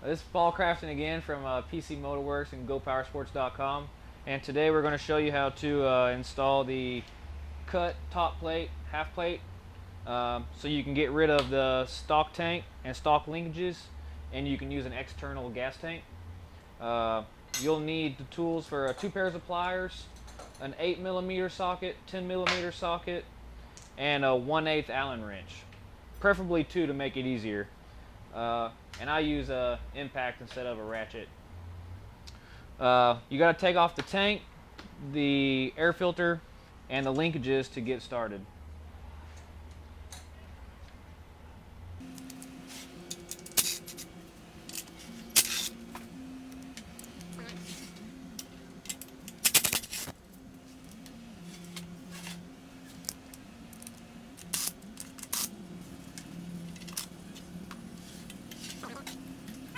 This is Paul Crafton again from PC Motorworks and GoPowersports.com, and today we're going to show you how to install the cut top plate, half plate, so you can get rid of the stock tank and stock linkages, and you can use an external gas tank. You'll need the tools for two pairs of pliers, an 8mm socket, 10mm socket, and a 1/8 Allen wrench, preferably two to make it easier. And I use a impact instead of a ratchet. You got to take off the tank, the air filter, and the linkages to get started.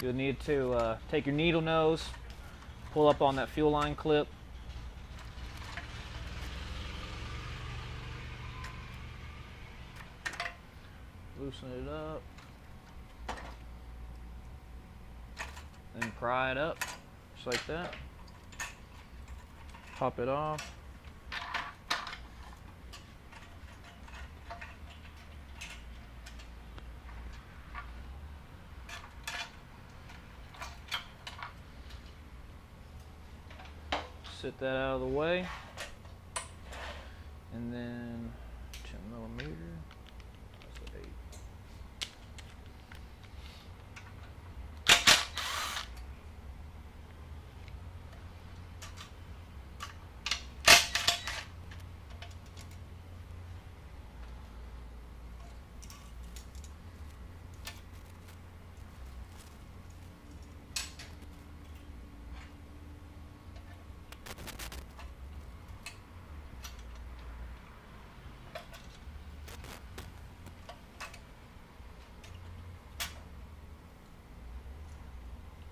You'll need to take your needle nose, pull up on that fuel line clip, loosen it up, then pry it up, just like that. Pop it off. Set that out of the way, and then 10mm. That's 8.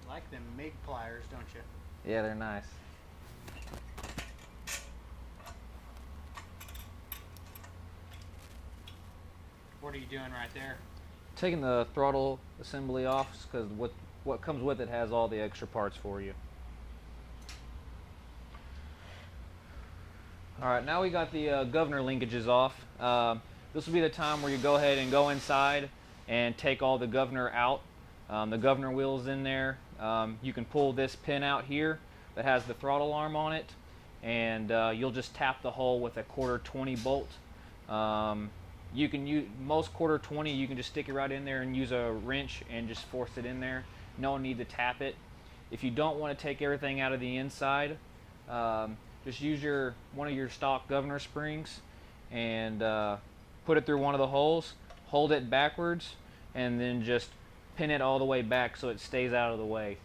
Like them MIG pliers, don't you? Yeah, they're nice. What are you doing right there? Taking the throttle assembly off because what comes with it has all the extra parts for you. Alright, now we got the governor linkages off. This will be the time where you go ahead and go inside and take all the governor out. The governor wheel's in there. You can pull this pin out here that has the throttle arm on it, and you'll just tap the hole with a 1/4 20 bolt. You can use most 1/4 20. You can just stick it right in there and use a wrench and just force it in there. No need to tap it. If you don't want to take everything out of the inside, just use one of your stock governor springs and put it through one of the holes. Hold it backwards, and then just pin it all the way back so it stays out of the way.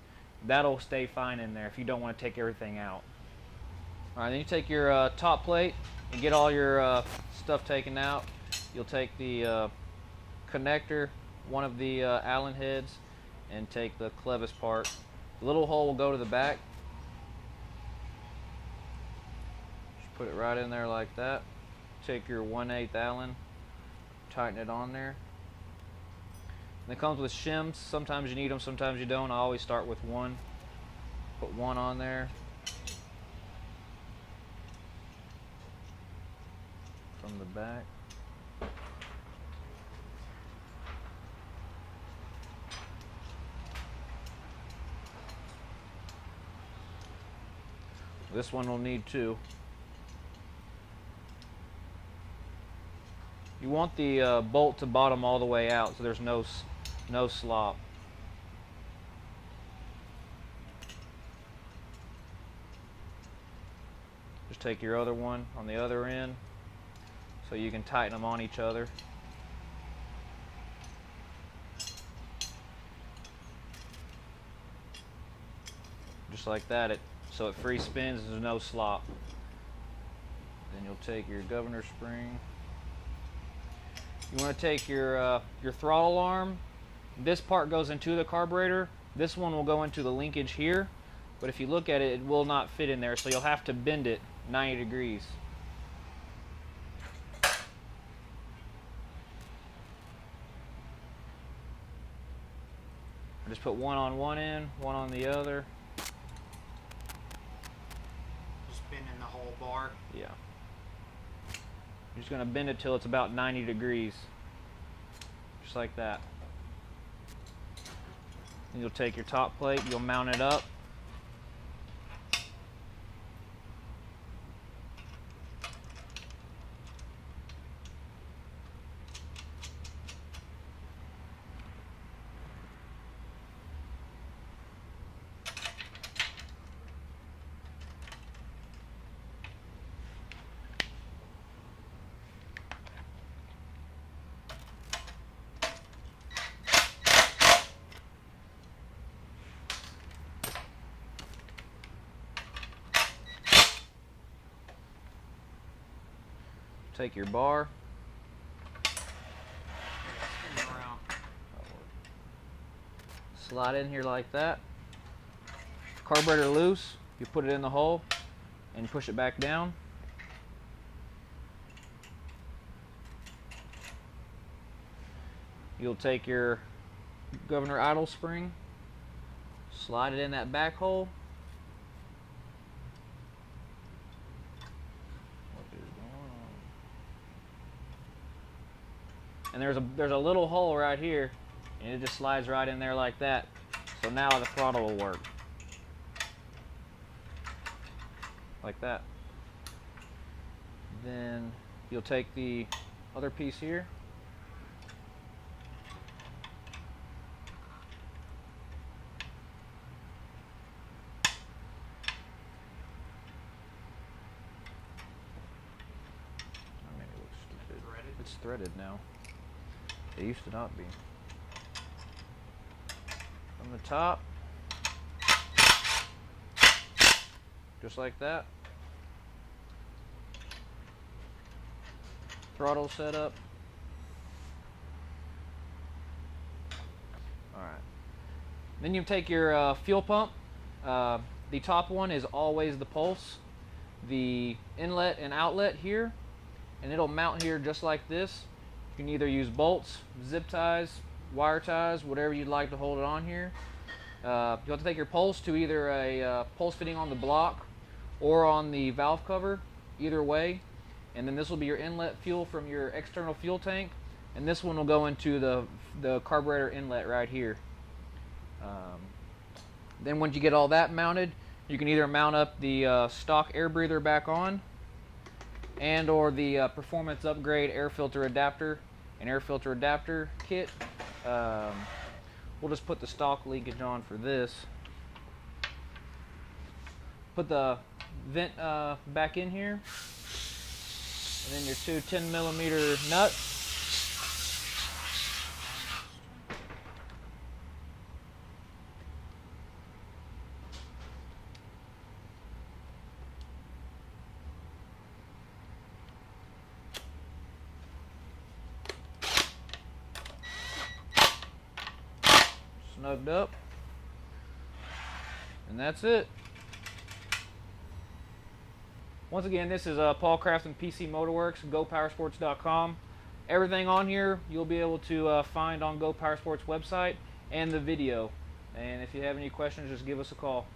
That'll stay fine in there if you don't want to take everything out. Alright, then you take your top plate and get all your stuff taken out. You'll take the connector, one of the Allen heads, and take the clevis part. The little hole will go to the back. Just put it right in there like that. Take your 1/8 Allen, tighten it on there. And it comes with shims. Sometimes you need them, sometimes you don't. I always start with one. Put one on there. From the back. This one will need two. You want the bolt to bottom all the way out so there's no slop. Just take your other one on the other end so you can tighten them on each other. Just like that, so it free spins and there's no slop. Then you'll take your governor spring. You want to take your throttle arm. This part goes into the carburetor. This one will go into the linkage here. But if you look at it, it will not fit in there, so you'll have to bend it 90 degrees. I just put one on one end, one on the other. Just bending the whole bar. Yeah. You're just going to bend it till it's about 90 degrees. Just like that. And you'll take your top plate, you'll mount it up. Take your bar, Spin around. slide in here like that. Carburetor loose, you put it in the hole and push it back down. You'll take your governor idle spring, slide it in that back hole. And there's a little hole right here, and it just slides right in there like that. So now the throttle will work. Like that. Then you'll take the other piece here. I mean, it looks stupid. Threaded. It's threaded now. It used to not be. From the top, just like that. Throttle set up. All right. Then you take your fuel pump. The top one is always the pulse. The inlet and outlet here, and it'll mount here just like this. You can either use bolts, zip ties, wire ties, whatever you'd like to hold it on here. You'll have to take your pulse to either a pulse fitting on the block or on the valve cover, either way. And then this will be your inlet fuel from your external fuel tank, and this one will go into the carburetor inlet right here. Then once you get all that mounted, you can either mount up the stock air breather back on, and or the performance upgrade air filter adapter and air filter adapter kit. We'll just put the stock linkage on for this. Put the vent back in here, and then your two 10mm nuts. Snugged up, and that's it. Once again, this is Paul Craftsman PC Motorworks, GoPowersports.com. Everything on here you'll be able to find on Go Powersports website and the video. And if you have any questions, just give us a call.